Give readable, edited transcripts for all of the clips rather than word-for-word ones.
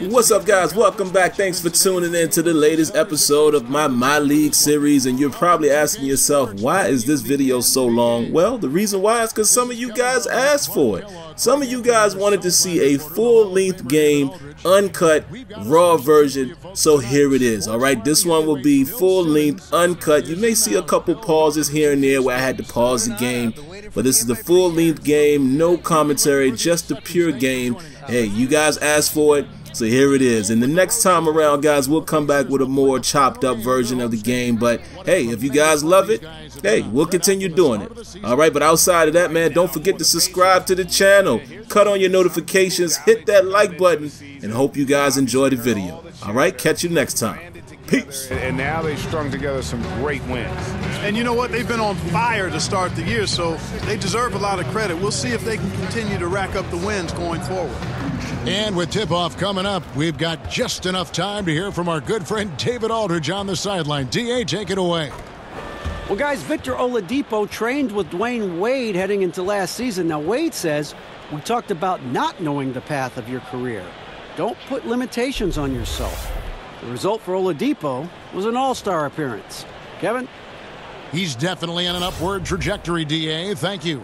What's up, guys? Welcome back. Thanks for tuning in to the latest episode of my League series. And you're probably asking yourself, why is this video so long? Well, the reason why is because some of you guys asked for it. Some of you guys wanted to see a full-length game, uncut, raw version. So here it is. All right, this one will be full-length, uncut. You may see a couple pauses here and there where I had to pause the game. But this is the full-length game, no commentary, just the pure game. Hey, you guys asked for it, so here it is. And the next time around, guys, we'll come back with a more chopped up version of the game. But hey, if you guys love it, hey, we'll continue doing it. All right, but outside of that, man, don't forget to subscribe to the channel, cut on your notifications, hit that like button, and hope you guys enjoy the video. All right, catch you next time. Peace. And now they've strung together some great wins. And you know what? They've been on fire to start the year, so they deserve a lot of credit. We'll see if they can continue to rack up the wins going forward. And with tip-off coming up, we've got just enough time to hear from our good friend David Aldridge on the sideline. D.A., take it away. Well, guys, Victor Oladipo trained with Dwayne Wade heading into last season. Now, Wade says, we talked about not knowing the path of your career. Don't put limitations on yourself. The result for Oladipo was an all-star appearance. Kevin? He's definitely on an upward trajectory, D.A. Thank you.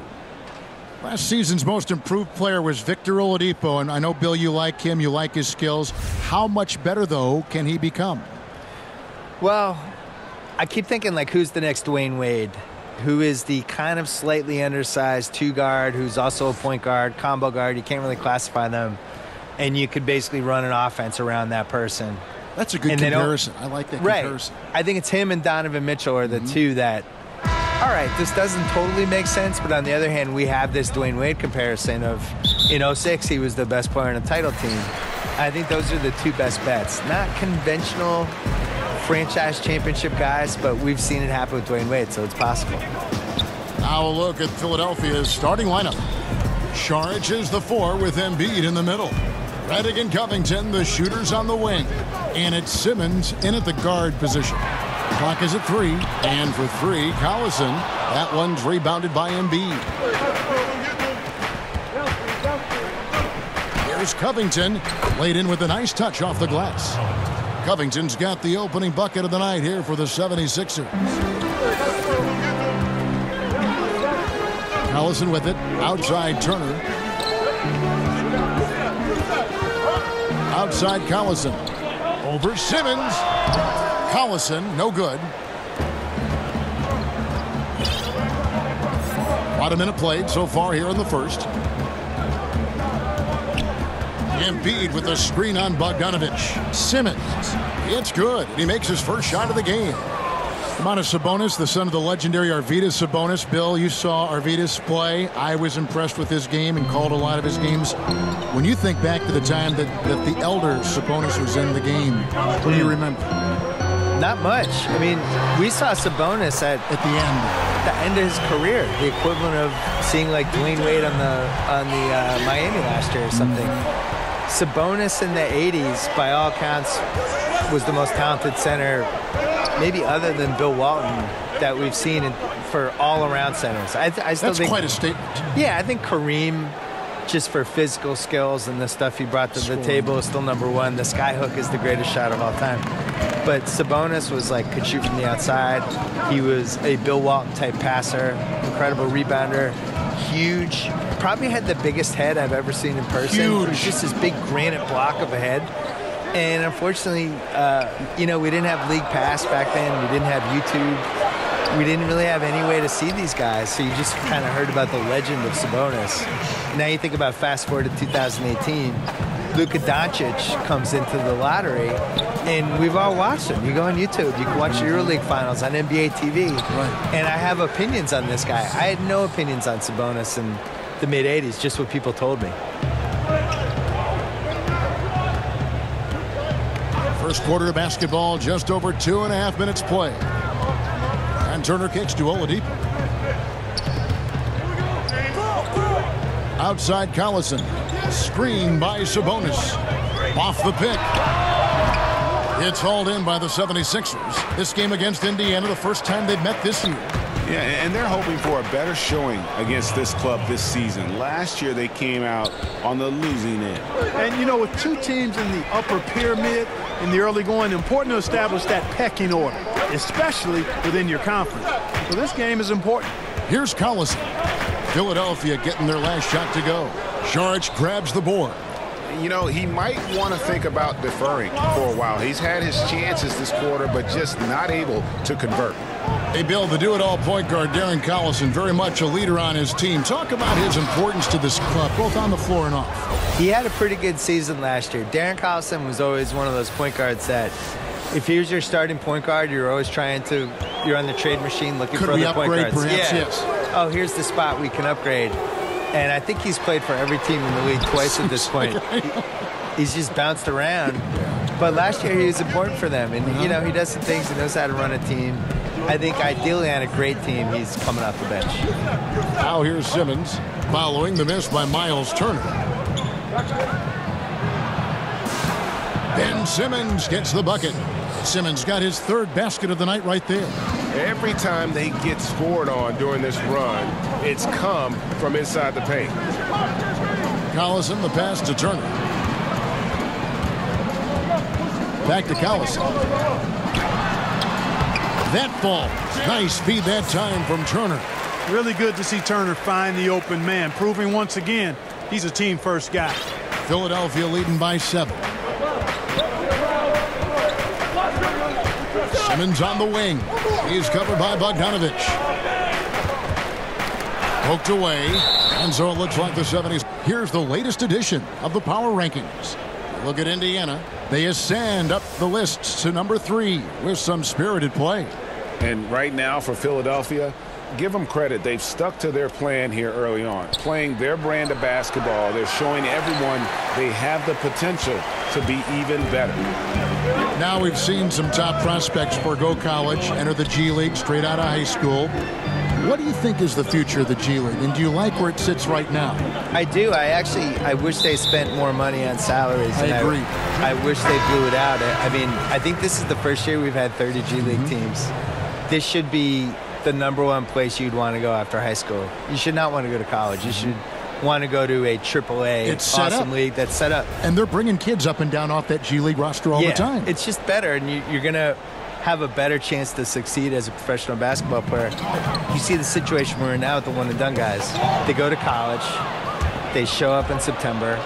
Last season's most improved player was Victor Oladipo, and I know, Bill, you like him, you like his skills. How much better, though, can he become? Well, I keep thinking, like, who's the next Dwayne Wade? Who is the kind of slightly undersized two-guard who's also a point guard, combo guard. You can't really classify them. And you could basically run an offense around that person. That's a good comparison. I like that comparison. I think it's him and Donovan Mitchell are the two that, all right, this doesn't totally make sense, but on the other hand, we have this Dwayne Wade comparison of, in 06, he was the best player in a title team. I think those are the two best bets. Not conventional franchise championship guys, but we've seen it happen with Dwayne Wade, so it's possible. Now a look at Philadelphia's starting lineup. Saric is the 4 with Embiid in the middle. Redick and Covington, the shooters on the wing. And it's Simmons in at the guard position. Clock is at 3. And for 3, Collison. That one's rebounded by Embiid. Here's Covington. Laid in with a nice touch off the glass. Covington's got the opening bucket of the night here for the 76ers. Collison with it. Outside Turner. Outside Collison. Over Simmons. Collison, no good. About a minute played so far here in the first. Embiid with a screen on Bogdanovich. Simmons. It's good. He makes his first shot of the game. Domantas Sabonis, the son of the legendary Arvydas Sabonis. Bill, you saw Arvydas play. I was impressed with his game and called a lot of his games. When you think back to the time that the elder Sabonis was in the game, what do you remember? Not much. I mean, we saw Sabonis at the end of his career, the equivalent of seeing like Dwayne Wade on the Miami last year or something. Sabonis in the 80s, by all accounts, was the most talented center, maybe other than Bill Walton, that we've seen for all-around centers. I still That's think, quite a statement. Yeah, I think Kareem, just for physical skills and the stuff he brought to the table, is still number 1. The skyhook is the greatest shot of all time. But Sabonis was like, could shoot from the outside. He was a Bill Walton-type passer, incredible rebounder, huge. Probably had the biggest head I've ever seen in person. Huge. It was just this big granite block of a head. And unfortunately, we didn't have League Pass back then. We didn't have YouTube. We didn't really have any way to see these guys. So you just kind of heard about the legend of Sabonis. Now you think about fast forward to 2018, Luka Doncic comes into the lottery, and we've all watched him. You go on YouTube, you can watch the EuroLeague finals on NBA TV. Right. And I have opinions on this guy. I had no opinions on Sabonis in the mid-'80s, just what people told me. First quarter of basketball, just over 2.5 minutes play. And Turner kicks to Oladipo. Outside Collison. Screen by Sabonis. Off the pick. It's hauled in by the 76ers. This game against Indiana, the first time they've met this year. Yeah, and they're hoping for a better showing against this club this season. Last year, they came out on the losing end. And, you know, with two teams in the upper pyramid in the early going, important to establish that pecking order, especially within your conference. So this game is important. Here's Collison. Philadelphia getting their last shot to go. Saric grabs the board. You know, he might want to think about deferring for a while. He's had his chances this quarter, but just not able to convert. Hey, Bill, the do-it-all point guard, Darren Collison, very much a leader on his team. Talk about his importance to this club, both on the floor and off. He had a pretty good season last year. Darren Collison was always one of those point guards that if he was your starting point guard, you're always you're on the trade machine looking for other point guards. Perhaps, yeah. Yes. Oh, here's the spot we can upgrade. And I think he's played for every team in the league twice at this point. He's just bounced around. But last year he was important for them. And, you know, he does some things. He knows how to run a team. I think ideally on a great team, he's coming off the bench. Now here's Simmons following the miss by Miles Turner. Ben Simmons gets the bucket. Simmons got his third basket of the night right there. Every time they get scored on during this run, it's come from inside the paint. Collison, the pass to Turner. Back to Collison. That falls. Nice feed that time from Turner. Really good to see Turner find the open man, proving once again he's a team-first guy. Philadelphia leading by 7. Simmons on the wing. He's covered by Bogdanovich. Poked away. And so it looks like the 70s. Here's the latest edition of the power rankings. Look at Indiana. They ascend up the lists to number 3 with some spirited play. And right now for Philadelphia, give them credit. They've stuck to their plan here early on, playing their brand of basketball. They're showing everyone they have the potential to be even better. Now we've seen some top prospects forgo college, enter the G League straight out of high school. What do you think is the future of the G League, and do you like where it sits right now? I do. I wish they spent more money on salaries. I agree. I wish they blew it out. I mean, I think this is the first year we've had 30 G League teams. This should be the #1 place you'd want to go after high school. You should not want to go to college. You should want to go to a AAA awesome league that's set up. And they're bringing kids up and down off that G League roster all the time. It's just better, and you're going to have a better chance to succeed as a professional basketball player. You see the situation we're in now with the one-and-done guys. They go to college. They show up in September.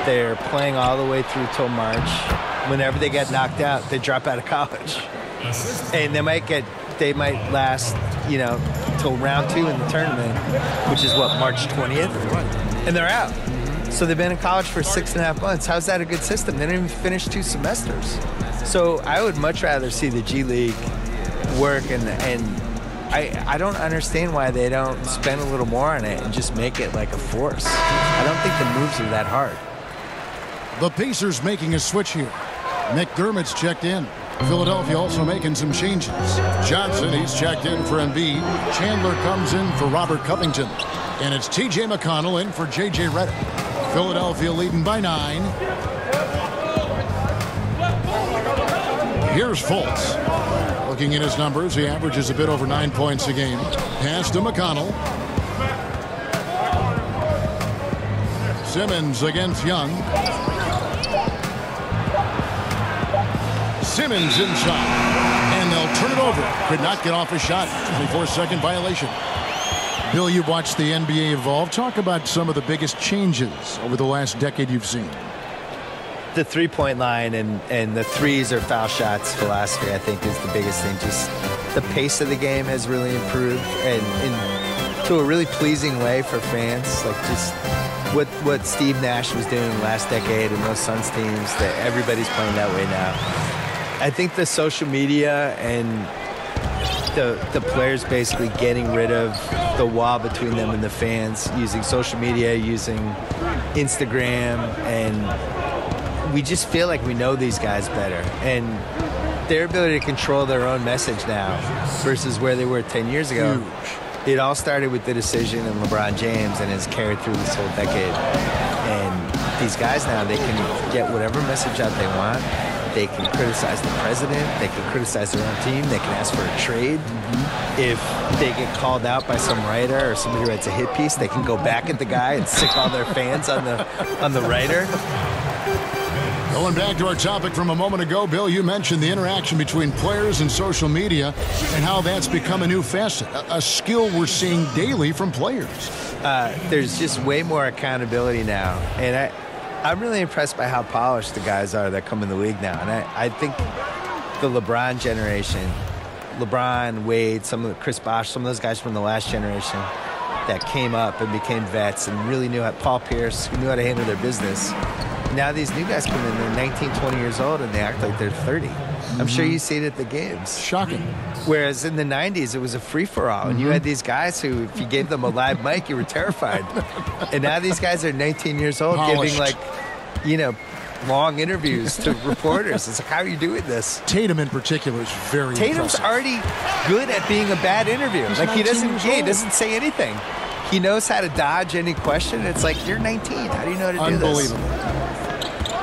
They're playing all the way through till March. Whenever they get knocked out, they drop out of college. And they might last, you know, till round 2 in the tournament, which is what, March 20th? And they're out. So they've been in college for 6.5 months. How's that a good system? They didn't even finish 2 semesters. So I would much rather see the G League work, and I don't understand why they don't spend a little more on it and just make it like a force. I don't think the moves are that hard. The Pacers making a switch here. McDermott's checked in. Philadelphia also making some changes. Johnson, he's checked in for Embiid. Chandler comes in for Robert Covington. And it's T.J. McConnell in for J.J. Redick. Philadelphia leading by 9. Here's Fultz. Looking at his numbers, he averages a bit over 9 points a game. Pass to McConnell. Simmons against Young. Simmons inside, and they'll turn it over. Could not get off a shot. 24-second violation. Bill, you've watched the NBA evolve. Talk about some of the biggest changes over the last decade you've seen. The three-point line and the threes or foul shots philosophy, I think, is the biggest thing. Just the pace of the game has really improved, and to a really pleasing way for fans. Like just what Steve Nash was doing last decade and those Suns teams, that everybody's playing that way now. I think the social media and the players basically getting rid of the wall between them and the fans, using social media, using Instagram, and we just feel like we know these guys better. And their ability to control their own message now versus where they were 10 years ago. Huge. It all started with the decision in LeBron James and has carried through this whole decade. And these guys now, they can get whatever message out they want. They can criticize the president. They can criticize their own team. They can ask for a trade. If they get called out by some writer or somebody who writes a hit piece, they can go back at the guy and sick all their fans on the writer. Going back to our topic from a moment ago, Bill, you mentioned the interaction between players and social media and how that's become a new facet, a skill we're seeing daily from players. There's just way more accountability now. And I'm really impressed by how polished the guys are that come in the league now. And I think the LeBron generation, LeBron, Wade, Chris Bosh, some of those guys from the last generation that came up and became vets and really knew how, Paul Pierce, who knew how to handle their business. Now these new guys come in, they're 19, 20 years old, and they act like they're 30. I'm sure you see it at the games. Shocking. Whereas in the 90s, it was a free-for-all, and you had these guys who, if you gave them a live mic, you were terrified. And now these guys are 19 years old, Polished. giving, long interviews to reporters. It's like, how are you doing this? Tatum in particular is very Tatum's impressive. already good at being a bad interview. He's Like, he 19 years old. doesn't say anything. He knows how to dodge any question. It's like, you're 19. How do you know how to do this? Unbelievable.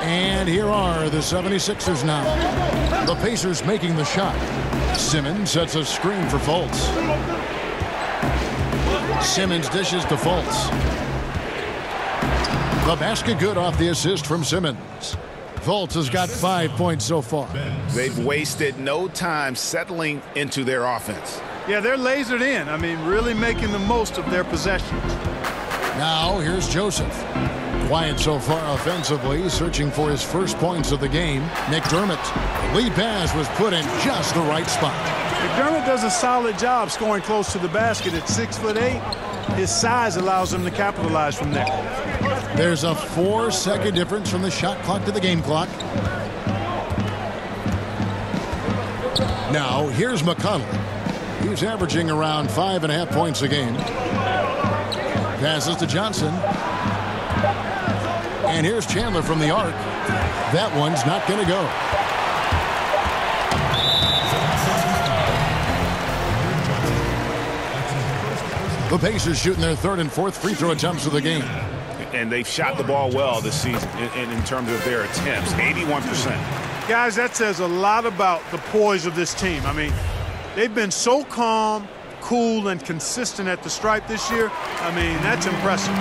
And here are the 76ers now. The Pacers making the shot. Simmons sets a screen for Fultz. Simmons dishes to Fultz. The basket good off the assist from Simmons. Fultz has got 5 points so far. They've wasted no time settling into their offense. Yeah, they're lasered in. I mean, really making the most of their possessions. Now here's Joseph. Quiet so far offensively, searching for his first points of the game. McDermott. Lead pass was put in just the right spot. McDermott does a solid job scoring close to the basket at 6'8". His size allows him to capitalize from there. There's a 4-second difference from the shot clock to the game clock. Now here's McConnell. He's averaging around 5.5 points a game. Passes to Johnson. And here's Chandler from the arc. That one's not going to go. The Pacers shooting their third and fourth free throw attempts of the game. And they've shot the ball well this season in terms of their attempts, 81%. Guys, that says a lot about the poise of this team. I mean, they've been so calm, cool, and consistent at the stripe this year. I mean, that's impressive.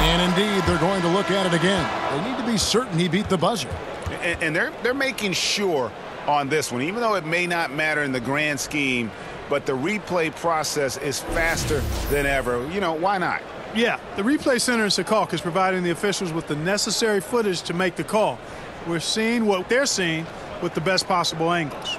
And indeed, they're going to look at it again. They need to be certain he beat the buzzer. And they're making sure on this one, even though it may not matter in the grand scheme, but the replay process is faster than ever. You know, why not? Yeah, the replay center in Secaucus is providing the officials with the necessary footage to make the call. We're seeing what they're seeing with the best possible angles.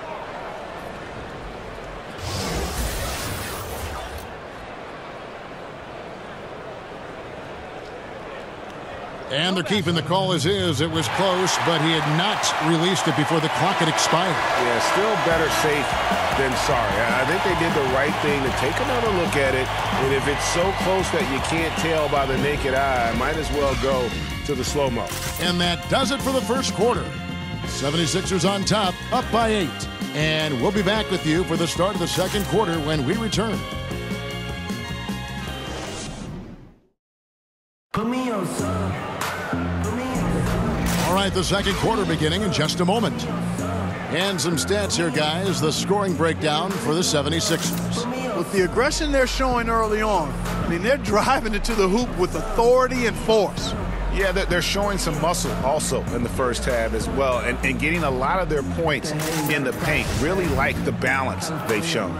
And they're keeping the call as is. It was close, but he had not released it before the clock had expired. Yeah, still better safe than sorry. I think they did the right thing to take another look at it. And if it's so close that you can't tell by the naked eye, might as well go to the slow-mo. And that does it for the first quarter. 76ers on top, up by 8. And we'll be back with you for the start of the second quarter when we return. All right, the second quarter beginning in just a moment. And some stats here, guys. The scoring breakdown for the 76ers. With the aggression they're showing early on, I mean, they're driving it to the hoop with authority and force. Yeah, they're showing some muscle also in the first half as well, and getting a lot of their points in the paint. Really like the balance they've shown.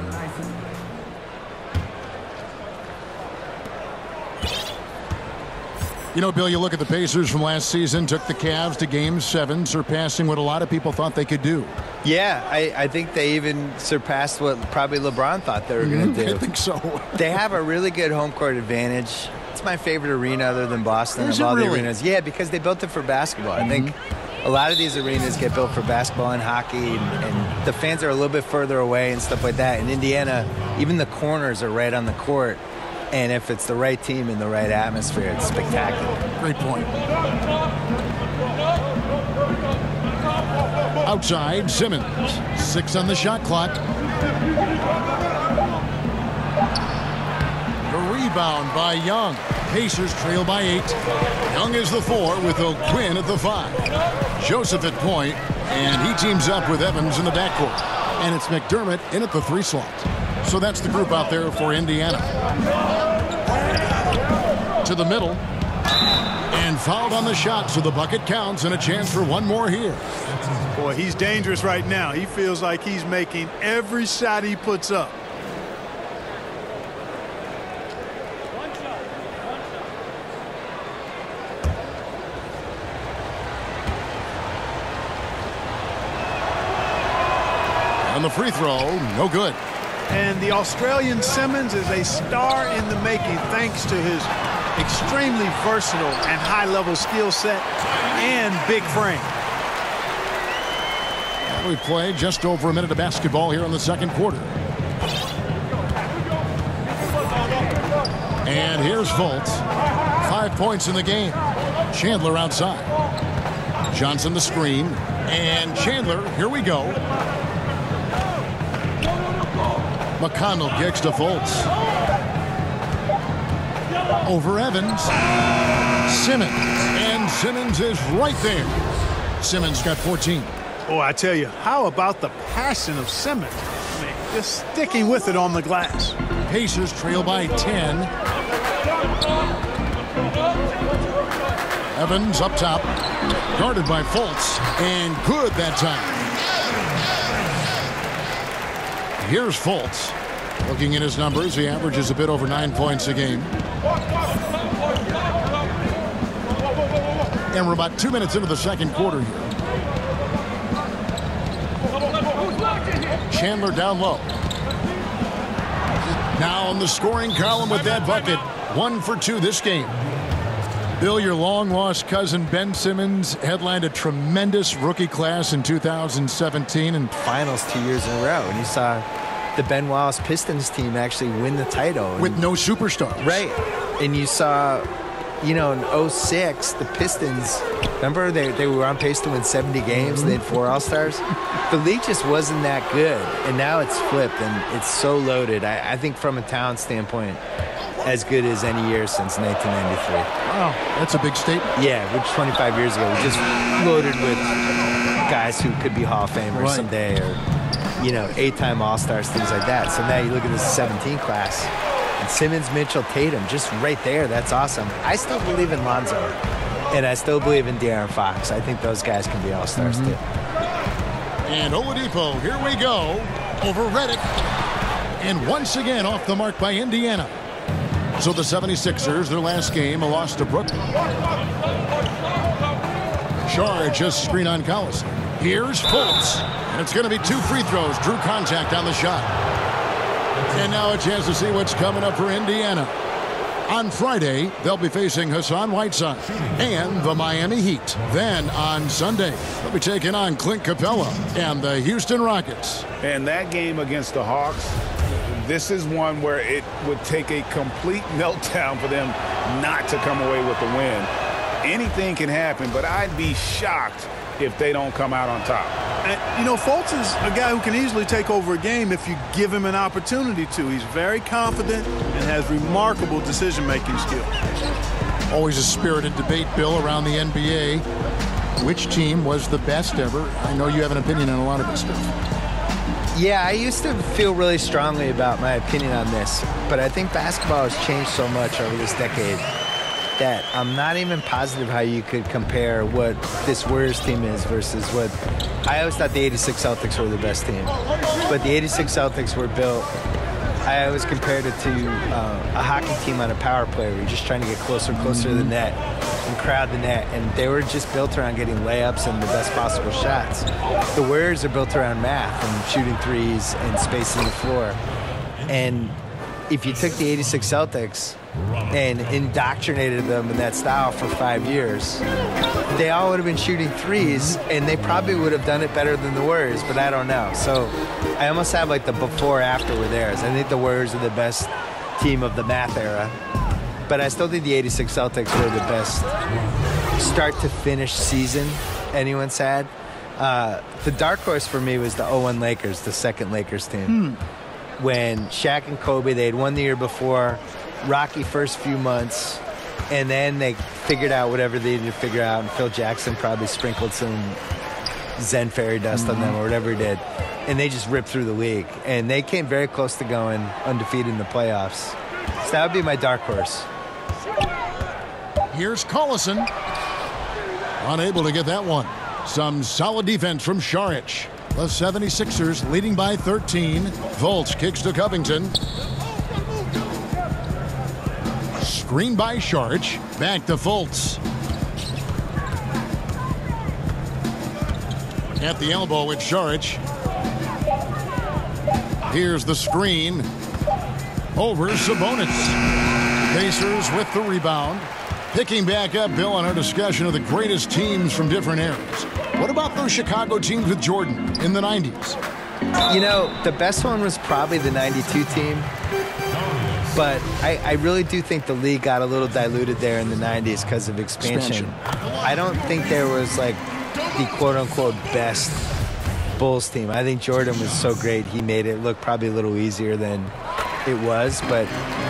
You know, Bill, you look at the Pacers from last season, took the Cavs to Game 7, surpassing what a lot of people thought they could do. Yeah, I think they even surpassed what probably LeBron thought they were going to do. I think so. They have a really good home court advantage. It's my favorite arena other than Boston Is of all it the really? arenas. Yeah, because they built it for basketball. I think a lot of these arenas get built for basketball and hockey, and the fans are a little bit further away and stuff like that. In Indiana, even the corners are right on the court. And if it's the right team in the right atmosphere, it's spectacular. Great point. Outside, Simmons. 6 on the shot clock. The rebound by Young. Pacers trail by 8. Young is the 4 with O'Quinn at the 5. Joseph at point, and he teams up with Evans in the backcourt. And it's McDermott in at the 3 slot. So that's the group out there for Indiana. To the middle. And fouled on the shot, so the bucket counts and a chance for one more here. Boy, he's dangerous right now. He feels like he's making every shot he puts up. On the free throw, no good. And the Australian Simmons is a star in the making thanks to his extremely versatile and high-level skill set and big frame. We played just over a minute of basketball here in the second quarter. And here's Fultz. 5 points in the game. Chandler outside. Johnson the screen. And Chandler, here we go. McConnell kicks to Fultz. Over Evans. Simmons. And Simmons is right there. Simmons got 14. Oh, I tell you, how about the passion of Simmons? I mean, just sticking with it on the glass. Pacers trail by 10. Evans up top. Guarded by Fultz. And good that time. Here's Fultz. Looking at his numbers, he averages a bit over 9 points a game. And we're about 2 minutes into the second quarter here. Chandler down low. Now on the scoring column with that bucket. 1 for 2 this game. Bill, your long-lost cousin Ben Simmons headlined a tremendous rookie class in 2017 and finals 2 years in a row. And you saw the Ben Wallace Pistons team actually win the title. With no superstars. Right. And you saw, you know, in 06, the Pistons, remember they were on pace to win 70 games. They had 4 All-Stars. The league just wasn't that good. And now it's flipped, and it's so loaded. I think from a talent standpoint, as good as any year since 1993. Wow, that's a big statement. Yeah, which 25 years ago, we just loaded with guys who could be Hall of Famers someday, or, you know, 8-time All-Stars, things like that. So now you look at this 17 class, and Simmons, Mitchell, Tatum, just right there. That's awesome. I still believe in Lonzo, and I still believe in De'Aaron Fox. I think those guys can be All-Stars too. And Oladipo, here we go, over Redick. And once again off the mark by Indiana. So the 76ers, their last game, a loss to Brooklyn. Shard just screen on Collison. Here's Fultz. And it's going to be 2 free throws. Drew contact on the shot. And now a chance to see what's coming up for Indiana. On Friday, they'll be facing Hassan Whiteside and the Miami Heat. Then on Sunday, they'll be taking on Clint Capella and the Houston Rockets. And that game against the Hawks, this is one where it would take a complete meltdown for them not to come away with the win. Anything can happen, but I'd be shocked if they don't come out on top. And, you know, Fultz is a guy who can easily take over a game if you give him an opportunity to. He's very confident and has remarkable decision-making skills. Always a spirited debate, Bill, around the NBA. Which team was the best ever? I know you have an opinion on a lot of this stuff. Yeah, I used to feel really strongly about my opinion on this, but I think basketball has changed so much over this decade that I'm not even positive how you could compare what this Warriors team is versus what... I always thought the 86 Celtics were the best team, but the 86 Celtics were built... I always compared it to a hockey team on a power play where you're just trying to get closer and closer to the net and crowd the net, and they were just built around getting layups and the best possible shots. The Warriors are built around math and shooting threes and spacing the floor. And if you took the 86 Celtics and indoctrinated them in that style for 5 years, they all would have been shooting threes, and they probably would have done it better than the Warriors, but I don't know. So I almost have like the before-after with theirs. I think the Warriors are the best team of the math era, but I still think the 86 Celtics were the best start-to-finish season anyone's had. The dark horse for me was the 01 Lakers, the second Lakers team. When Shaq and Kobe, they had won the year before, rocky first few months, And then they figured out whatever they needed to figure out, and Phil Jackson probably sprinkled some Zen fairy dust on them or whatever he did. And they just ripped through the league. And they came very close to going undefeated in the playoffs. So that would be my dark horse. Here's Collison. Unable to get that one. Some solid defense from Šarić. The 76ers leading by 13. Fultz kicks to Covington. Screen by Šarić. Back to Fultz. At the elbow with Šarić. Here's the screen. Over Sabonis. Pacers with the rebound. Picking back up, Bill, on our discussion of the greatest teams from different eras. What about those Chicago teams with Jordan in the 90s? You know, the best one was probably the 92 team. But I really do think the league got a little diluted there in the 90s because of expansion. I don't think there was, like, the quote-unquote best Bulls team. I think Jordan was so great, he made it look probably a little easier than it was. But,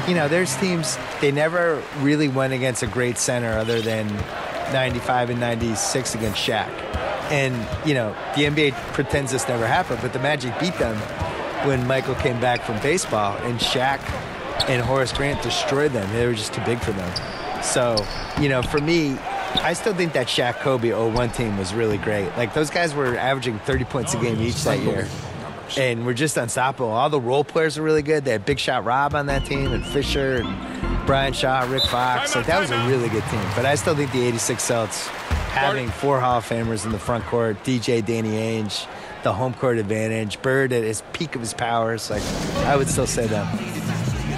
you know, there's teams, they never really went against a great center other than 95 and 96 against Shaq. And, you know, the NBA pretends this never happened, but the Magic beat them when Michael came back from baseball, and Shaq and Horace Grant destroyed them. They were just too big for them. So, you know, for me, I still think that Shaq-Kobe 01 team was really great. Like, those guys were averaging 30 points a game each that year. And we're just unstoppable. All the role players are really good. They had Big Shot Rob on that team, and Fisher, and Brian Shaw, Rick Fox. Like, that was a really good team. But I still think the 86 Celtics, having 4 Hall of Famers in the front court, DJ, Danny Ainge, the home court advantage, Bird at his peak of his powers, like, I would still say them.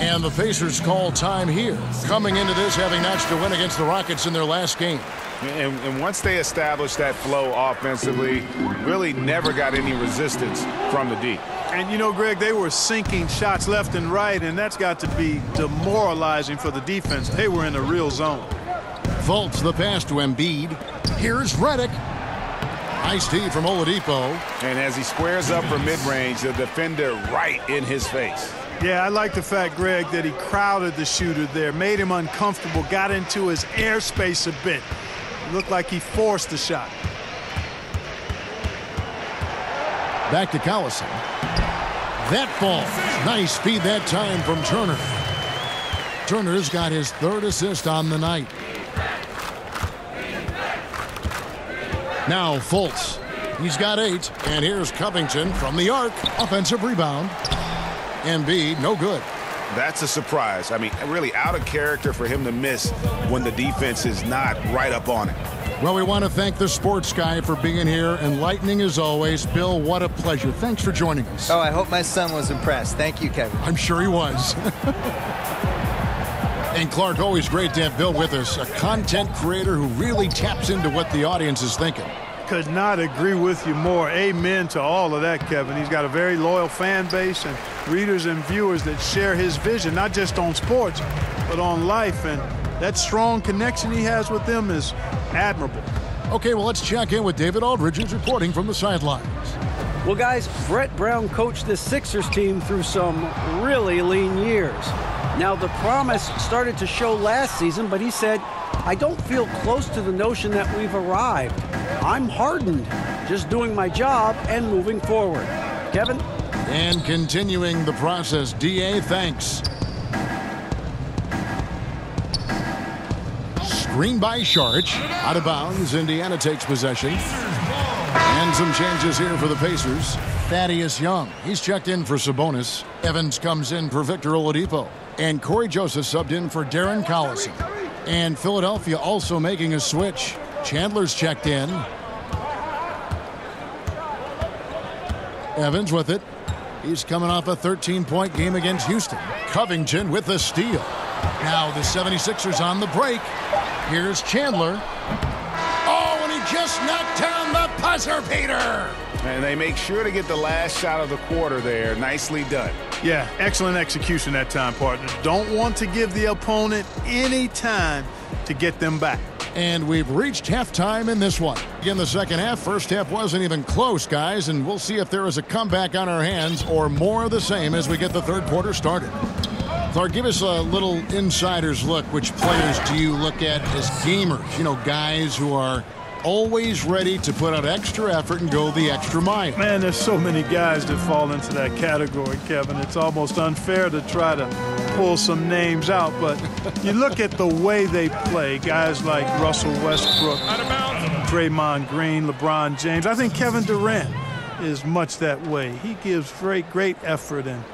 And the Pacers call time here. Coming into this, having notched a win against the Rockets in their last game. And once they established that flow offensively, really never got any resistance from the D. And, you know, Greg, they were sinking shots left and right, and that's got to be demoralizing for the defense. They were in a real zone. Fultz the pass to Embiid. Here's Redick. Nice D from Oladipo. And as he squares up for mid-range, the defender right in his face. Yeah, I like the fact, Greg, that he crowded the shooter there, made him uncomfortable, got into his airspace a bit. Looked like he forced the shot. Back to Collison. That falls. Nice speed that time from Turner. Turner's got his 3rd assist on the night. Now Fultz. He's got 8. And here's Covington from the arc. Offensive rebound. Embiid, no good. That's a surprise. I mean, really out of character for him to miss when the defense is not right up on it. Well, we want to thank the sports guy for being here. Enlightening as always. Bill, what a pleasure. Thanks for joining us. Oh, I hope my son was impressed. Thank you, Kevin. I'm sure he was. And Clark, always great to have Bill with us, a content creator who really taps into what the audience is thinking. Could not agree with you more. Amen to all of that, Kevin. He's got a very loyal fan base and readers and viewers that share his vision, not just on sports, but on life. And that strong connection he has with them is admirable. Okay, well, let's check in with David Aldridge, who's reporting from the sidelines. Well, guys, Brett Brown coached this Sixers team through some really lean years. Now, the promise started to show last season, but he said, I don't feel close to the notion that we've arrived. I'm hardened, just doing my job and moving forward. Kevin? And continuing the process, D.A., thanks. Screen by Šarić. Out of bounds, Indiana takes possession. And some changes here for the Pacers. Thaddeus Young, he's checked in for Sabonis. Evans comes in for Victor Oladipo. And Corey Joseph subbed in for Darren Collison. And Philadelphia also making a switch. Chandler's checked in. Evans with it. He's coming off a 13-point game against Houston. Covington with the steal. Now the 76ers on the break. Here's Chandler. Oh, and he just knocked down the buzzer beater. And they make sure to get the last shot of the quarter there. Nicely done. Yeah, excellent execution that time, partner. Don't want to give the opponent any time to get them back. And we've reached halftime in this one. In the second half, first half wasn't even close, guys, and we'll see if there is a comeback on our hands or more of the same as we get the third quarter started. Clark, give us a little insider's look. Which players do you look at as gamers? You know, guys who are always ready to put out extra effort and go the extra mile. Man, there's so many guys that fall into that category, Kevin. It's almost unfair to try to pull some names out, but you look at the way they play, guys like Russell Westbrook, Draymond Green, LeBron James. I think Kevin Durant is much that way. He gives great effort and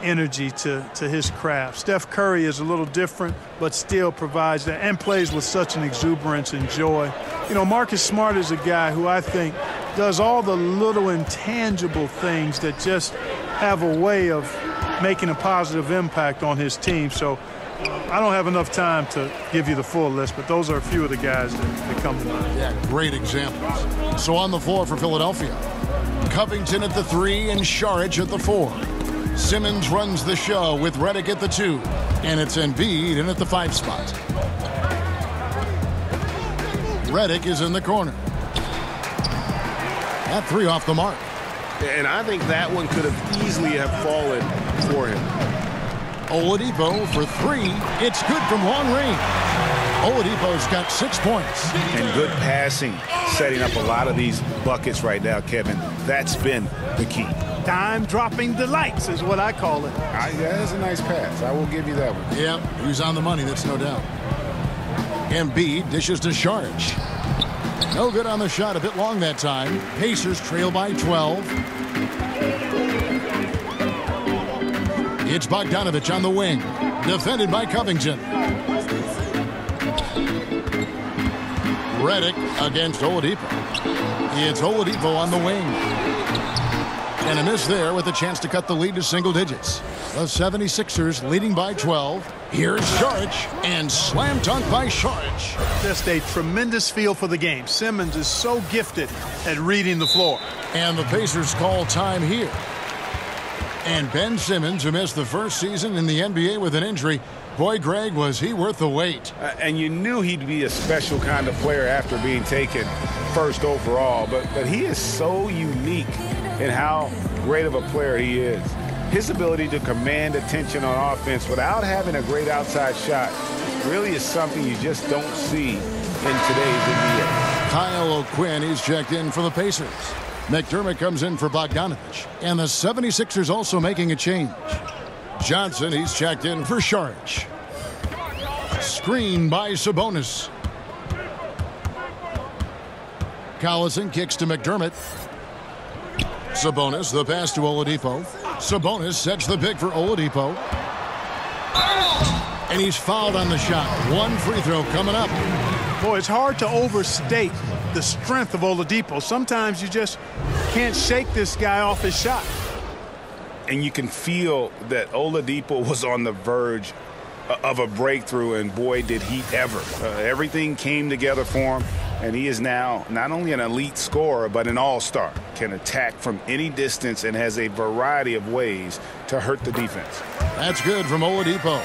energy to his craft. Steph Curry is a little different, but still provides that and plays with such an exuberance and joy. You know, Marcus Smart is a guy who I think does all the little intangible things that just have a way of making a positive impact on his team. So I don't have enough time to give you the full list, but those are a few of the guys that come to mind. Yeah, great examples. So on the floor for Philadelphia, Covington at the 3 and Saric at the 4. Simmons runs the show with Redick at the 2, and it's Embiid in at the 5 spot. Redick is in the corner. That 3 off the mark. And I think that one could have easily have fallen for him. Oladipo for 3. It's good from long range. Oladipo's got 6 points. And good passing, setting up a lot of these buckets right now, Kevin. That's been the key. Dime-dropping delights is what I call it. That's a nice pass. I will give you that one. Yeah, he's on the money, that's no doubt. Embiid dishes to Saric. No good on the shot, a bit long that time. Pacers trail by 12. It's Bogdanovich on the wing, defended by Covington. Redick against Oladipo. It's Oladipo on the wing. And a miss there with a chance to cut the lead to single digits. The 76ers leading by 12. Here's Saric, and slam dunk by Saric. Just a tremendous feel for the game. Simmons is so gifted at reading the floor. And the Pacers call time here. And Ben Simmons, who missed the first season in the NBA with an injury, boy, Greg, was he worth the wait. And you knew he'd be a special kind of player after being taken first overall. But he is so unique in how great of a player he is. His ability to command attention on offense without having a great outside shot really is something you just don't see in today's NBA. Kyle O'Quinn is checked in for the Pacers. McDermott comes in for Bogdanovich. And the 76ers also making a change. Johnson, he's checked in for Saric. Screen by Sabonis. Collison kicks to McDermott. Sabonis, the pass to Oladipo. Sabonis sets the pick for Oladipo. And he's fouled on the shot. One free throw coming up. Boy, it's hard to overstate the strength of Oladipo. Sometimes you just can't shake this guy off his shot. And you can feel that Oladipo was on the verge of a breakthrough, and boy, did he ever. Everything came together for him, and he is now not only an elite scorer, but an all-star. Can attack from any distance and has a variety of ways to hurt the defense. That's good from Oladipo.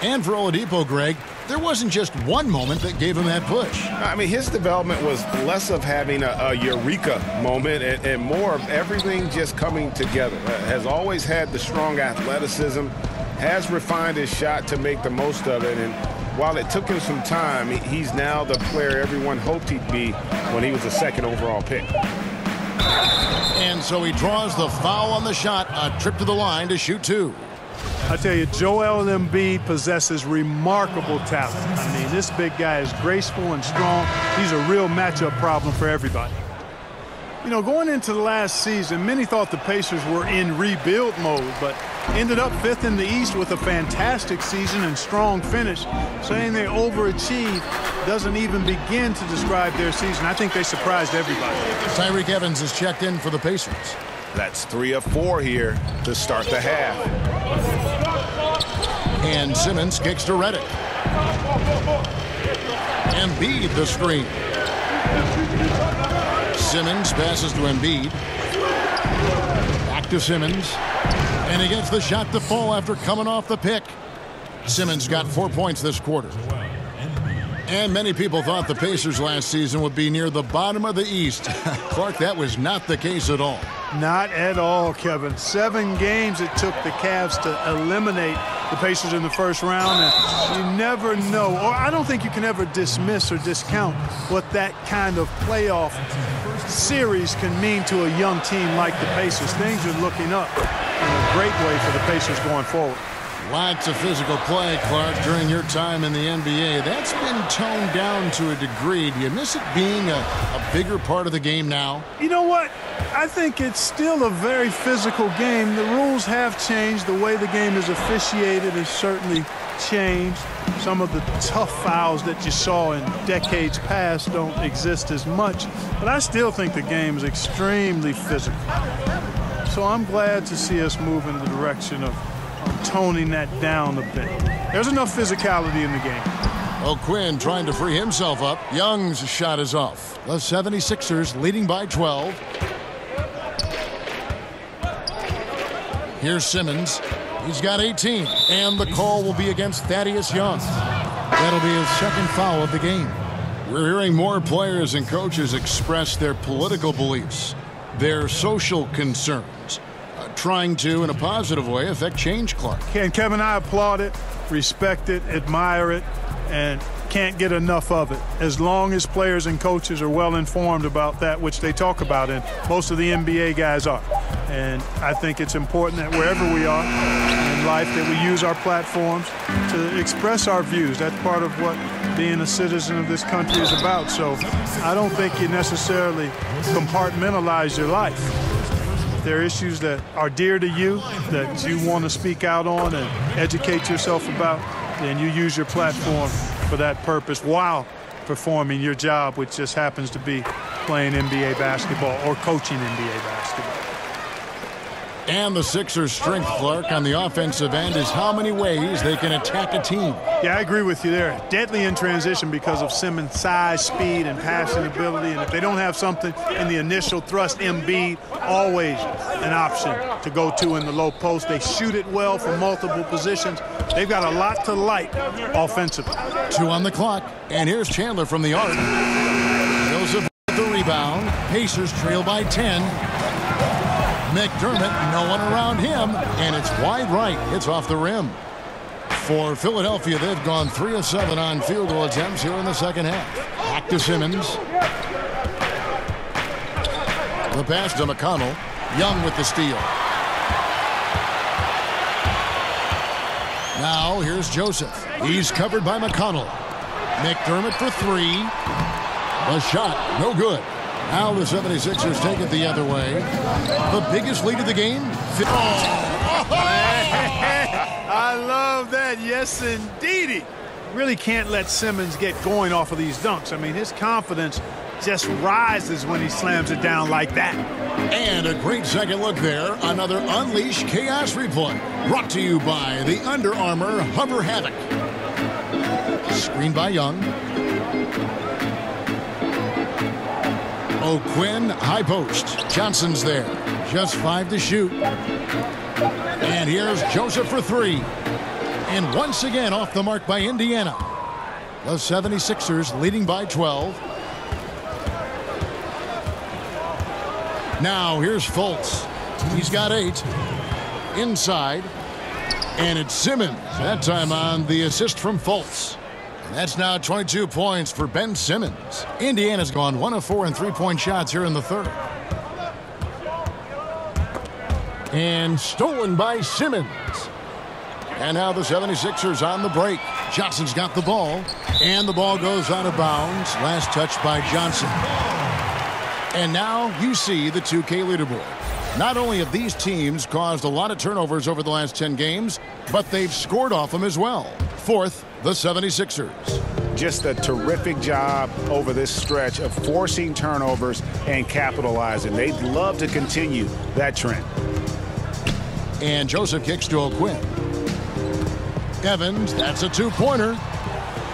And for Oladipo, Greg, there wasn't just one moment that gave him that push. I mean, his development was less of having a eureka moment and more of everything just coming together. Has always had the strong athleticism, has refined his shot to make the most of it, and while it took him some time, he's now the player everyone hoped he'd be when he was a second overall pick. And so he draws the foul on the shot, a trip to the line to shoot 2. I tell you, Joel Embiid possesses remarkable talent. I mean, this big guy is graceful and strong. He's a real matchup problem for everybody. You know, going into the last season, many thought the Pacers were in rebuild mode, but ended up 5th in the East with a fantastic season and strong finish. Saying they overachieved doesn't even begin to describe their season. I think they surprised everybody. Tyreke Evans is checked in for the Pacers. That's 3 of 4 here to start the half. And Simmons kicks to Redick. Embiid the screen. Simmons passes to Embiid. Back to Simmons. And he gets the shot to fall after coming off the pick. Simmons got 4 points this quarter. And many people thought the Pacers last season would be near the bottom of the East. Clark, that was not the case at all. Not at all, Kevin. 7 games it took the Cavs to eliminate the Pacers in the first round, and you never know, or I don't think you can ever dismiss or discount what that kind of playoff series can mean to a young team like the Pacers. Things are looking up in a great way for the Pacers going forward. Lots of physical play, Clark, during your time in the NBA. That's been toned down to a degree. Do you miss it being a bigger part of the game now? You know what? I think it's still a very physical game. The rules have changed. The way the game is officiated has certainly changed. Some of the tough fouls that you saw in decades past don't exist as much. But I still think the game is extremely physical. So I'm glad to see us move in the direction of toning that down a bit. There's enough physicality in the game. O'Quinn trying to free himself up. Young's shot is off. The 76ers leading by 12. Here's Simmons. He's got 18. And the call will be against Thaddeus Young. That'll be his second foul of the game. We're hearing more players and coaches express their political beliefs, their social concerns, trying to, in a positive way, affect change, Clark. And Kevin, I applaud it, respect it, admire it, and can't get enough of it. As long as players and coaches are well informed about that which they talk about, and most of the NBA guys are. And I think it's important that wherever we are in life that we use our platforms to express our views. That's part of what being a citizen of this country is about. So I don't think you necessarily compartmentalize your life. There are issues that are dear to you that you want to speak out on and educate yourself about, then you use your platform for that purpose while performing your job, which just happens to be playing NBA basketball or coaching NBA basketball. And the Sixers' strength, Clark, on the offensive end is how many ways they can attack a team. Yeah, I agree with you there. Deadly in transition because of Simmons' size, speed, and passing ability. And if they don't have something in the initial thrust, Embiid, always an option to go to in the low post. They shoot it well from multiple positions. They've got a lot to like offensively. 2 on the clock. And here's Chandler from the arc. Joseph with the rebound. Pacers trail by 10. McDermott, no one around him, and it's wide right. It's off the rim. For Philadelphia, they've gone 3 of 7 on field goal attempts here in the second half. Back to Simmons. The pass to McConnell. Young with the steal. Now here's Joseph. He's covered by McConnell. McDermott for 3. The shot, no good. Now the 76ers take it the other way. The biggest lead of the game. I love that. Yes, indeedy. Really can't let Simmons get going off of these dunks. I mean, his confidence just rises when he slams it down like that. And a great second look there. Another Unleash Chaos replay. Brought to you by the Under Armour Hover Havoc. Screen by Young. O'Quinn, high post. Johnson's there. Just 5 to shoot. And here's Joseph for 3. And once again off the mark by Indiana. The 76ers leading by 12. Now here's Fultz. He's got 8. Inside. And it's Simmons. That time on the assist from Fultz. And that's now 22 points for Ben Simmons. Indiana's gone 1 of 4 in 3-point shots here in the third. And stolen by Simmons. And now the 76ers on the break. Johnson's got the ball. And the ball goes out of bounds. Last touch by Johnson. And now you see the 2K leaderboard. Not only have these teams caused a lot of turnovers over the last 10 games, but they've scored off them as well. Fourth, the 76ers. Just a terrific job over this stretch of forcing turnovers and capitalizing. They'd love to continue that trend. And Joseph kicks to O'Quinn. Evans, that's a 2-pointer.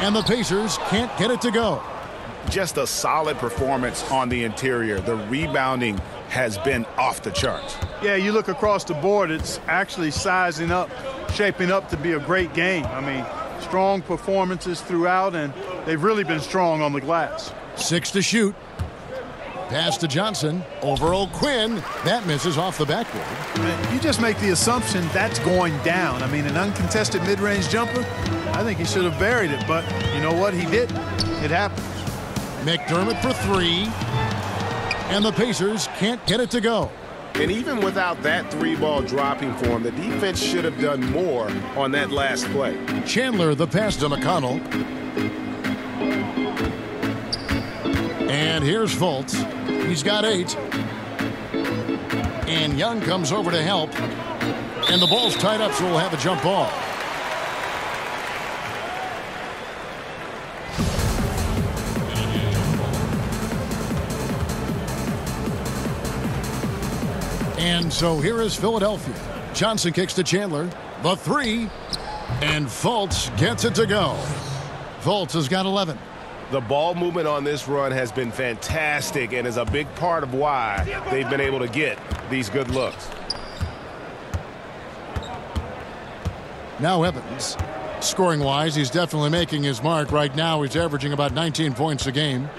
And the Pacers can't get it to go. Just a solid performance on the interior. The rebounding has been off the charts. Yeah, you look across the board, it's actually sizing up, shaping up to be a great game. I mean, strong performances throughout, and they've really been strong on the glass. 6 to shoot. Pass to Johnson. Over O'Quinn. That misses off the backboard. You just make the assumption that's going down. I mean, an uncontested mid-range jumper, I think he should have buried it. But you know what? He didn't. It happened. McDermott for three. And the Pacers can't get it to go. And even without that three-ball dropping for him, the defense should have done more on that last play. Chandler, the pass to McConnell. And here's Fultz. He's got 8. And Young comes over to help. And the ball's tied up, so we'll have a jump ball. And so here is Philadelphia. Johnson kicks to Chandler. The 3. And Fultz gets it to go. Fultz has got 11. The ball movement on this run has been fantastic and is a big part of why they've been able to get these good looks. Now Evans. Scoring-wise, he's definitely making his mark. Right now, he's averaging about 19 points a game.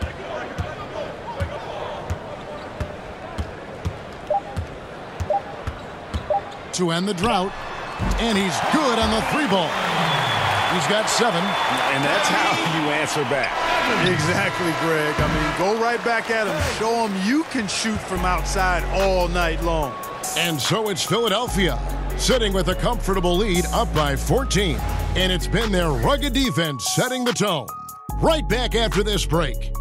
To end the drought. And he's good on the 3-ball. He's got 7. And that's how you answer back. Exactly, Greg. I mean, go right back at him. Show him you can shoot from outside all night long. And so it's Philadelphia, sitting with a comfortable lead, up by 14. And it's been their rugged defense setting the tone. Right back after this break.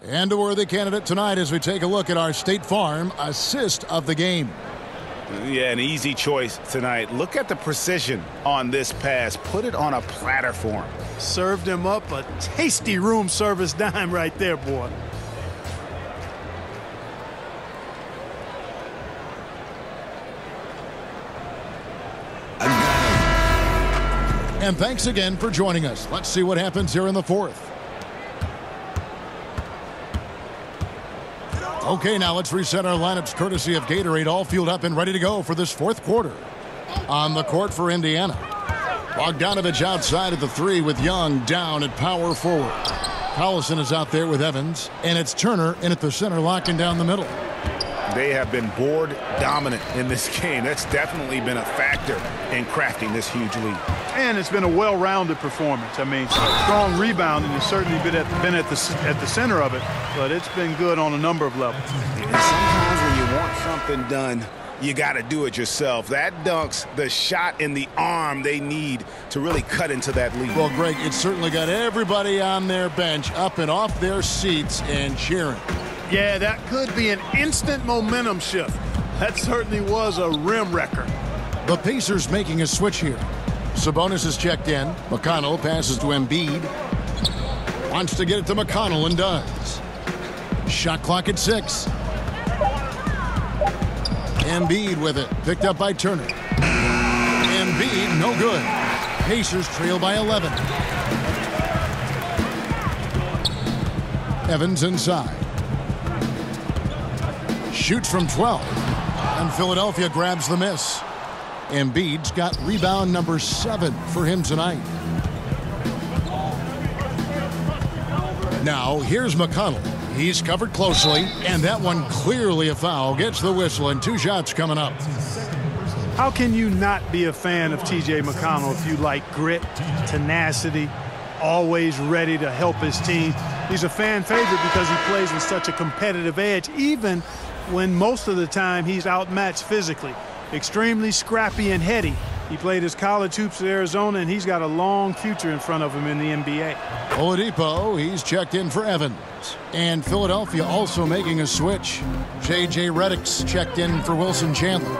And a worthy candidate tonight as we take a look at our State Farm assist of the game. Yeah, an easy choice tonight. Look at the precision on this pass. Put it on a platter for him. Served him up a tasty room service dime right there, boy. And thanks again for joining us. Let's see what happens here in the 4th. Okay, now let's reset our lineups courtesy of Gatorade, all fueled up and ready to go for this 4th quarter. On the court for Indiana. Bogdanovich outside at the 3 with Young down at power forward. Collison is out there with Evans, and it's Turner in at the center locking down the middle. They have been board dominant in this game. That's definitely been a factor in crafting this huge lead. And it's been a well-rounded performance. I mean, strong rebounding has certainly been at the center of it, but it's been good on a number of levels. And sometimes when you want something done, you got to do it yourself. That dunks the shot in the arm they need to really cut into that lead. Well, Greg, it's certainly got everybody on their bench up and off their seats and cheering. Yeah, that could be an instant momentum shift. That certainly was a rim wrecker. The Pacers making a switch here. Sabonis is checked in. McConnell passes to Embiid. Wants to get it to McConnell and does. Shot clock at 6. Embiid with it. Picked up by Turner. Embiid, no good. Pacers trail by 11. Evans inside. Shoots from 12. And Philadelphia grabs the miss. Embiid's got rebound number 7 for him tonight. Now, here's McConnell. He's covered closely, and that one clearly a foul. Gets the whistle, and 2 shots coming up. How can you not be a fan of T.J. McConnell if you like grit, tenacity, always ready to help his team? He's a fan favorite because he plays with such a competitive edge, even when most of the time he's outmatched physically. Extremely scrappy and heady. He played his college hoops at Arizona, and he's got a long future in front of him in the NBA. Oladipo, he's checked in for Evans. And Philadelphia also making a switch. J.J. Redick's checked in for Wilson Chandler.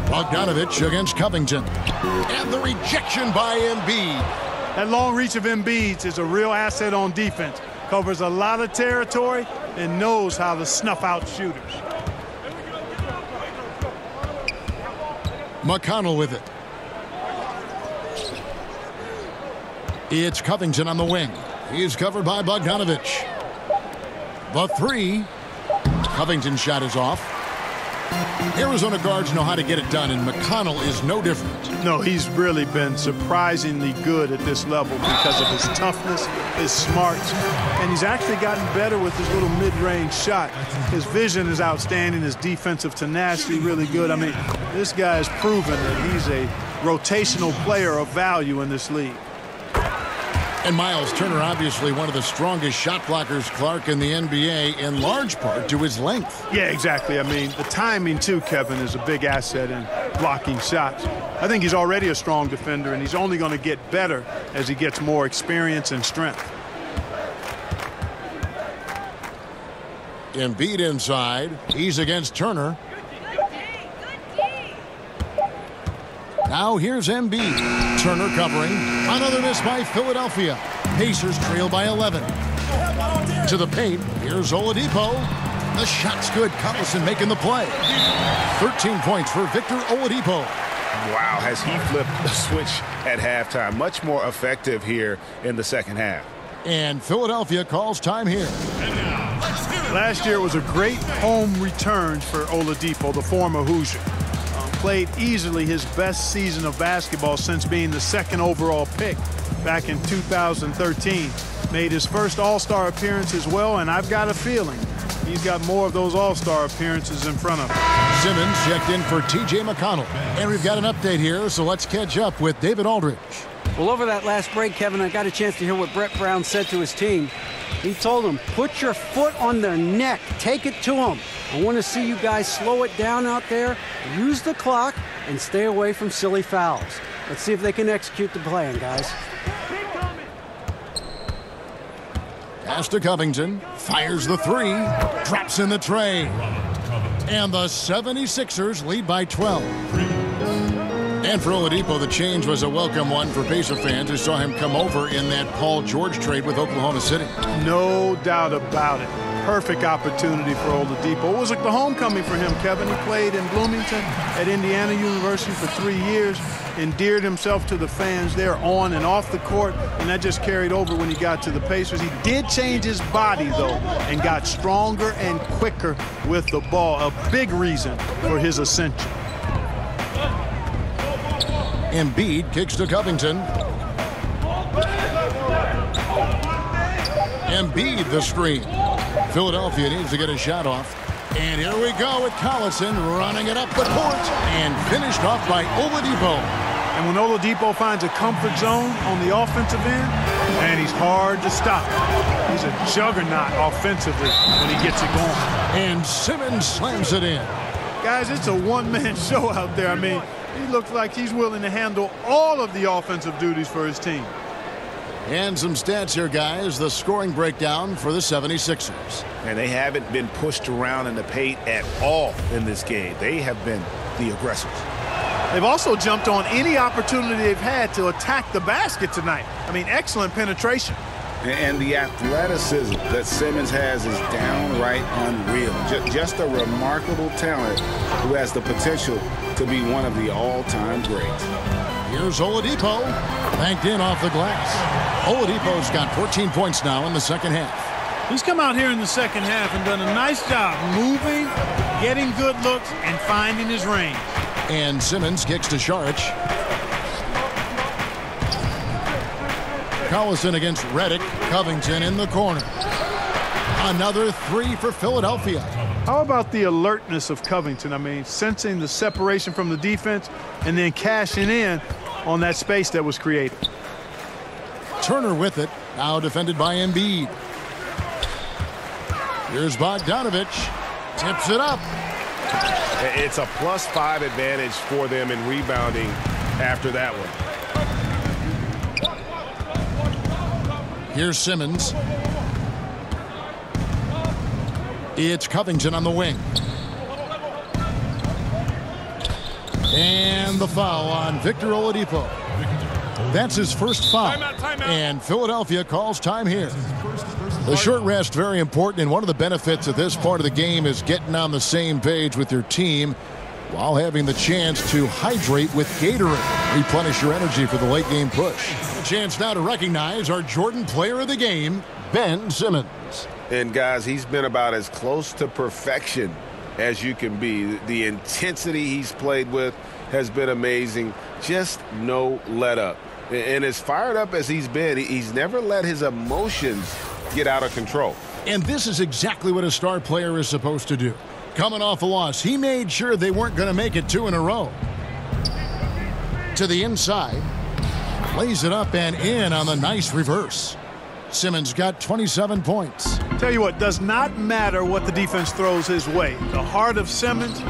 Bogdanovich against Covington. And the rejection by Embiid. That long reach of Embiid's is a real asset on defense. Covers a lot of territory and knows how to snuff out shooters. McConnell with it. It's Covington on the wing. He's covered by Bogdanovich. The three. Covington's shot is off. Arizona guards know how to get it done, and McConnell is no different. No, he's really been surprisingly good at this level because of his toughness, his smarts, and he's actually gotten better with his little mid-range shot. His vision is outstanding. His defensive tenacity really good. I mean, this guy has proven that he's a rotational player of value in this league. And Miles Turner, obviously one of the strongest shot blockers, Clark, in the NBA, in large part to his length. Yeah, exactly. I mean, the timing, too, Kevin, is a big asset in blocking shots. I think he's already a strong defender, and he's only going to get better as he gets more experience and strength. Embiid inside. He's against Turner. Now here's Embiid. Turner covering. Another miss by Philadelphia. Pacers trail by 11. To the paint. Here's Oladipo. The shot's good. Collison making the play. 13 points for Victor Oladipo. Wow, has he flipped the switch at halftime. Much more effective here in the second half. And Philadelphia calls time here. Last year was a great home return for Oladipo, the former Hoosier. Played easily his best season of basketball since being the second overall pick back in 2013. Made his first All-Star appearance as well, and I've got a feeling he's got more of those All-Star appearances in front of him. Simmons checked in for T.J. McConnell. And we've got an update here, so let's catch up with David Aldridge. Well, over that last break, Kevin, I got a chance to hear what Brett Brown said to his team. He told them, put your foot on their neck. Take it to them. I want to see you guys slow it down out there, use the clock, and stay away from silly fouls. Let's see if they can execute the plan, guys. Pass to Covington. Fires the three. Drops in the tray. And the 76ers lead by 12. And for Oladipo, the change was a welcome one for Pacer fans who saw him come over in that Paul George trade with Oklahoma City. No doubt about it. Perfect opportunity for Oladipo. It was like the homecoming for him, Kevin. He played in Bloomington at Indiana University for 3 years, endeared himself to the fans there on and off the court, and that just carried over when he got to the Pacers. He did change his body, though, and got stronger and quicker with the ball, a big reason for his ascension. Embiid kicks to Covington. Embiid the screen. Philadelphia needs to get a shot off. And here we go with Collison running it up the court and finished off by Oladipo. And when Oladipo finds a comfort zone on the offensive end, man, he's hard to stop. He's a juggernaut offensively when he gets it going. And Simmons slams it in. Guys, it's a one-man show out there. I mean, he looks like he's willing to handle all of the offensive duties for his team. And some stats here, guys. The scoring breakdown for the 76ers. And they haven't been pushed around in the paint at all in this game. They have been the aggressors. They've also jumped on any opportunity they've had to attack the basket tonight. I mean, excellent penetration. And the athleticism that Simmons has is downright unreal. Just a remarkable talent who has the potential to be one of the all-time greats. Here's Oladipo, banked in off the glass. Oladipo's got 14 points now in the second half. He's come out here in the second half and done a nice job moving, getting good looks, and finding his range. And Simmons kicks to Saric. Collison against Redick. Covington in the corner. Another three for Philadelphia. How about the alertness of Covington? I mean, sensing the separation from the defense and then cashing in on that space that was created. Turner with it. Now defended by Embiid. Here's Bogdanovich. Tips it up. It's a +5 advantage for them in rebounding after that one. Here's Simmons. It's Covington on the wing. And the foul on Victor Oladipo. That's his first foul. Timeout. And Philadelphia calls time here. The short rest, very important, and one of the benefits of this part of the game is getting on the same page with your team. while having the chance to hydrate with Gatorade. Replenish your energy for the late game push. A chance now to recognize our Jordan Player of the Game, Ben Simmons. And guys, he's been about as close to perfection as you can be. The intensity he's played with has been amazing. Just no let up. And as fired up as he's been, he's never let his emotions get out of control. And this is exactly what a star player is supposed to do. Coming off a loss, he made sure they weren't going to make it 2 in a row. To the inside. Lays it up and in on the nice reverse. Simmons got 27 points. Tell you what, does not matter what the defense throws his way. The heart of Simmons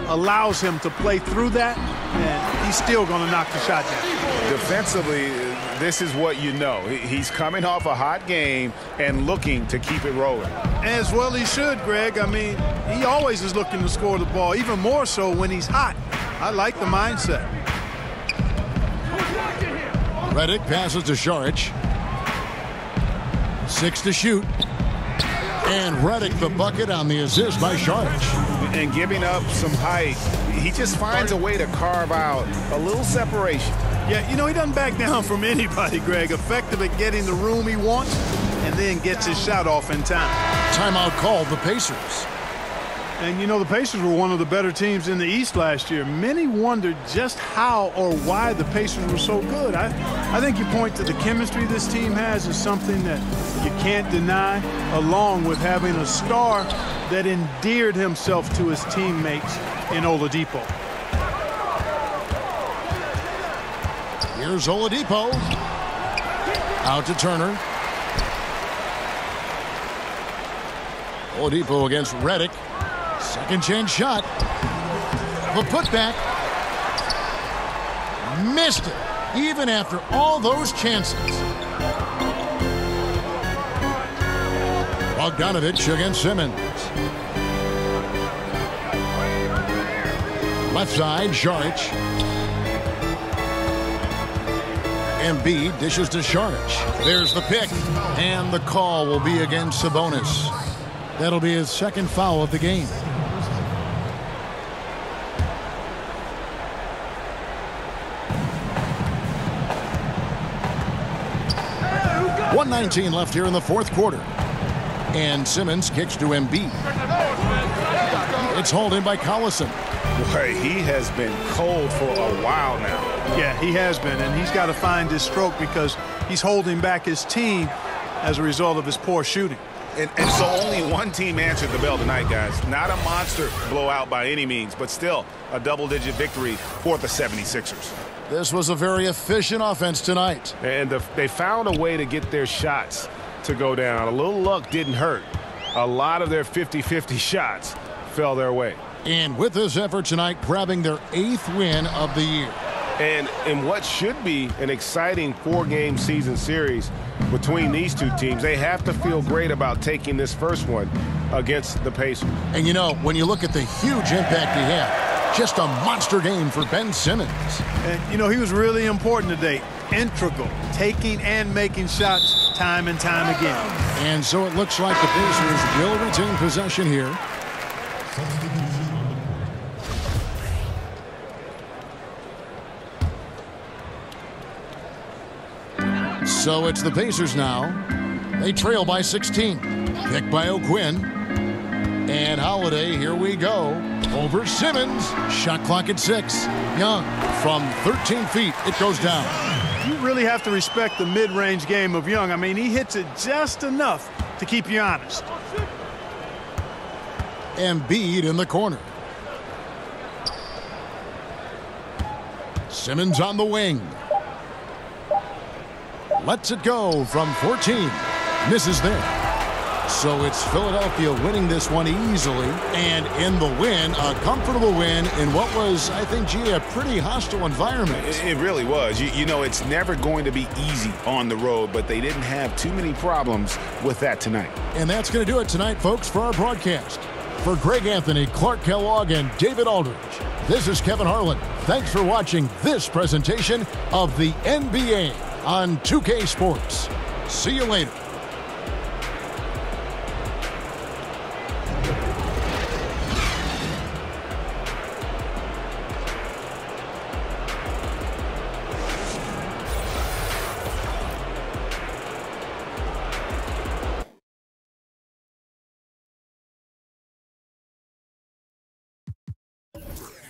allows him to play through that, and he's still going to knock the shot down. Defensively, this is what you know. He's coming off a hot game and looking to keep it rolling. As well he should, Greg. I mean, he always is looking to score the ball, even more so when he's hot. I like the mindset. Redick passes to Šarić. 6 to shoot. And Redick the bucket on the assist by Šarić. And giving up some height, he just finds a way to carve out a little separation. Yeah, you know, he doesn't back down from anybody, Greg. Effective at getting the room he wants and then gets his shot off in time. Timeout called the Pacers. And, you know, the Pacers were one of the better teams in the East last year. Many wondered just how or why the Pacers were so good. I think you point to the chemistry this team has as something that you can't deny, along with having a star that endeared himself to his teammates in Oladipo. Here's Oladipo. Out to Turner. Oladipo against Redick. Second chance shot. The putback. Missed it, even after all those chances. Bogdanovich against Simmons. Left side, Šarić. Embiid dishes to Šarić. There's the pick, and the call will be against Sabonis. That'll be his second foul of the game. 1:19 left here in the fourth quarter. And Simmons kicks to Embiid. It's hauled in by Collison. Boy, he has been cold for a while now. Yeah, he has been, and he's got to find his stroke because he's holding back his team as a result of his poor shooting. And so only one team answered the bell tonight, guys. Not a monster blowout by any means, but still a double-digit victory for the 76ers. This was a very efficient offense tonight. And they found a way to get their shots to go down. A little luck didn't hurt. A lot of their 50-50 shots fell their way. And with this effort tonight, grabbing their 8th win of the year. And in what should be an exciting 4-game season series between these two teams, they have to feel great about taking this first one against the Pacers. And, you know, when you look at the huge impact he had, just a monster game for Ben Simmons. And, you know, he was really important today. Integral, taking and making shots time and time again. And so it looks like the Pacers will retain possession here. So it's the Pacers now. They trail by 16. Picked by O'Quinn. And Holiday, here we go. Over Simmons. Shot clock at 6. Young from 13 feet. It goes down. You really have to respect the mid-range game of Young. I mean, he hits it just enough to keep you honest. Embiid in the corner. Simmons on the wing. Lets it go from 14. Misses there. So it's Philadelphia winning this one easily. And in the win, a comfortable win in what was, I think, a pretty hostile environment. It really was. You know, it's never going to be easy on the road, but they didn't have too many problems with that tonight. And that's going to do it tonight, folks, for our broadcast. For Greg Anthony, Clark Kellogg, and David Aldridge, this is Kevin Harlan. Thanks for watching this presentation of the NBA on 2K Sports. See you later. it.